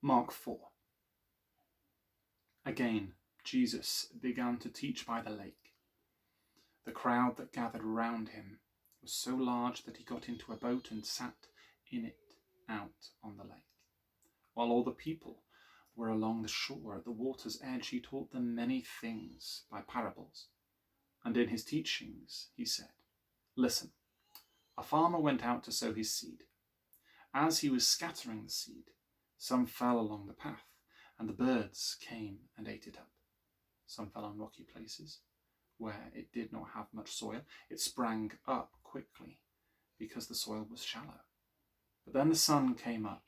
Mark 4. Again, Jesus began to teach by the lake. The crowd that gathered around him was so large that he got into a boat and sat in it out on the lake. While all the people were along the shore at the water's edge, he taught them many things by parables. And in his teachings he said, "Listen, a farmer went out to sow his seed. As he was scattering the seed, some fell along the path, and the birds came and ate it up. Some fell on rocky places, where it did not have much soil. It sprang up quickly, because the soil was shallow. But then the sun came up.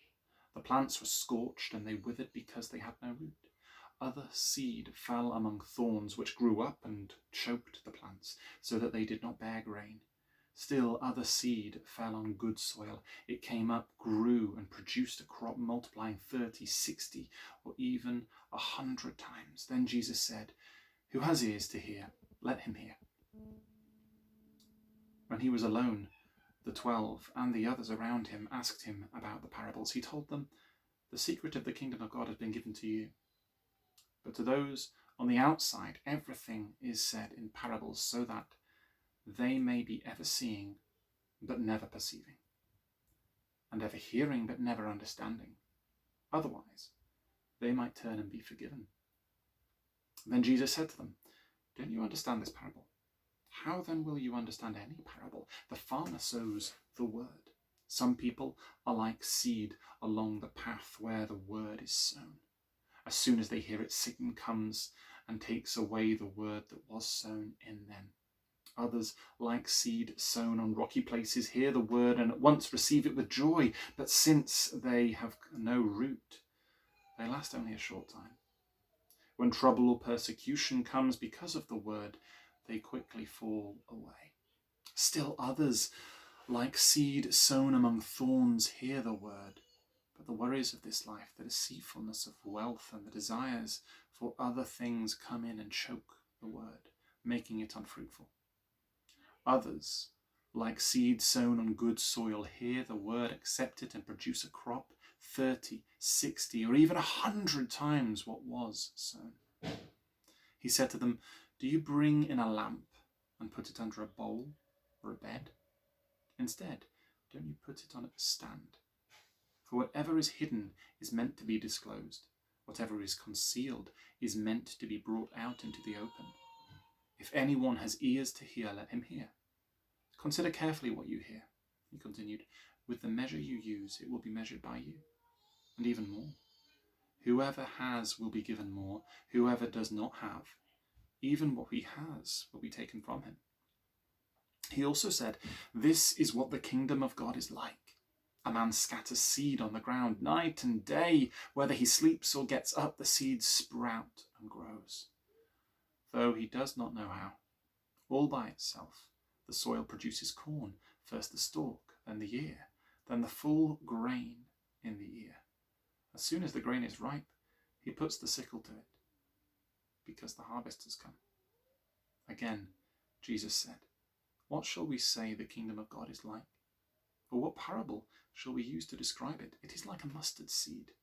The plants were scorched, and they withered because they had no root. Other seed fell among thorns, which grew up and choked the plants, so that they did not bear grain. Still other seed fell on good soil. It came up, grew, and produced a crop multiplying 30, 60, or even 100 times. Then Jesus said, 'Who has ears to hear, let him hear.' When he was alone, the 12 and the others around him asked him about the parables. He told them, 'The secret of the kingdom of God has been given to you. But to those on the outside, everything is said in parables, so that they may be ever seeing, but never perceiving, and ever hearing, but never understanding. Otherwise, they might turn and be forgiven.' Then Jesus said to them, 'Don't you understand this parable? How then will you understand any parable? The farmer sows the word. Some people are like seed along the path where the word is sown. As soon as they hear it, Satan comes and takes away the word that was sown in them. Others, like seed sown on rocky places, hear the word and at once receive it with joy. But since they have no root, they last only a short time. When trouble or persecution comes because of the word, they quickly fall away. Still others, like seed sown among thorns, hear the word. But the worries of this life, the deceitfulness of wealth, and the desires for other things come in and choke the word, making it unfruitful. Others, like seed sown on good soil, hear the word, accept it, and produce a crop 30, 60, or even 100 times what was sown." He said to them, "Do you bring in a lamp and put it under a bowl or a bed? Instead, don't you put it on a stand? For whatever is hidden is meant to be disclosed. Whatever is concealed is meant to be brought out into the open. If anyone has ears to hear, let him hear. Consider carefully what you hear," he continued. "With the measure you use, it will be measured by you, and even more. Whoever has will be given more. Whoever does not have, even what he has will be taken from him." He also said, "This is what the kingdom of God is like. A man scatters seed on the ground night and day. Whether he sleeps or gets up, the seeds sprout and grows, though he does not know how. All by itself, the soil produces corn, first the stalk, then the ear, then the full grain in the ear. As soon as the grain is ripe, he puts the sickle to it, because the harvest has come." Again, Jesus said, "What shall we say the kingdom of God is like? Or what parable shall we use to describe it? It is like a mustard seed,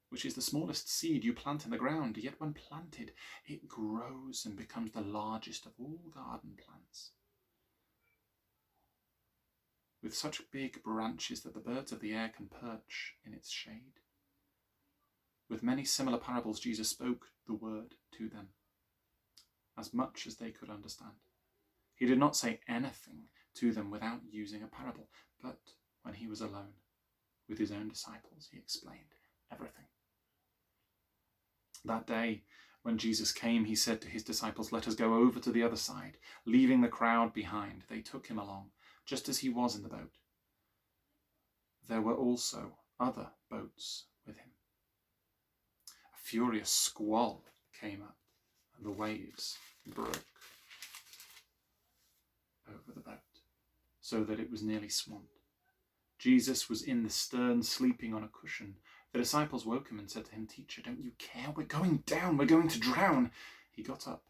which is the smallest seed you plant in the ground, yet when planted, it grows and becomes the largest of all garden plants, with such big branches that the birds of the air can perch in its shade." With many similar parables, Jesus spoke the word to them, as much as they could understand. He did not say anything to them without using a parable, but when he was alone with his own disciples, he explained everything. That day, when Jesus came, he said to his disciples, "Let us go over to the other side." Leaving the crowd behind, they took him along, just as he was in the boat. There were also other boats with him. A furious squall came up, and the waves broke over the boat, so that it was nearly swamped. Jesus was in the stern, sleeping on a cushion. The disciples woke him and said to him, "Teacher, don't you care? We're going down. We're going to drown." He got up,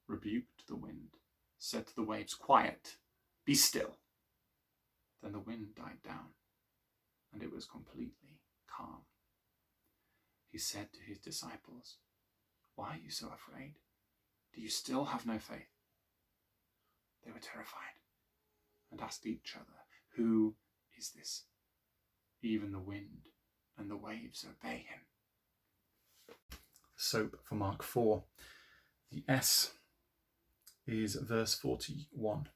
rebuked the wind, said to the waves, "Quiet, be still." Then the wind died down, and it was completely calm. he said to his disciples, "Why are you so afraid? Do you still have no faith?" They were terrified and asked each other, "Who is this? Even the wind and the waves obey him." Soap for Mark 4. The S is verse 41,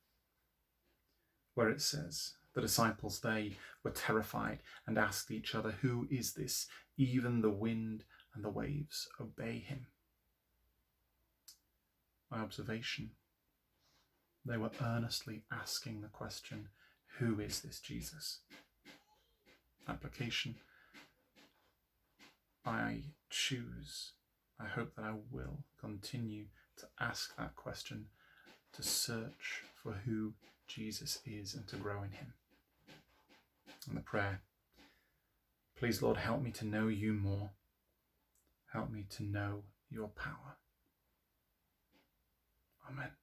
where it says, "The disciples, they were terrified and asked each other, 'Who is this? Even the wind and the waves obey him.'" My observation, they were earnestly asking the question, who is this Jesus? Application, I hope that I will continue to ask that question, to search for who Jesus is and to grow in him. And the prayer, please, Lord, help me to know you more. Help me to know your power. Amen.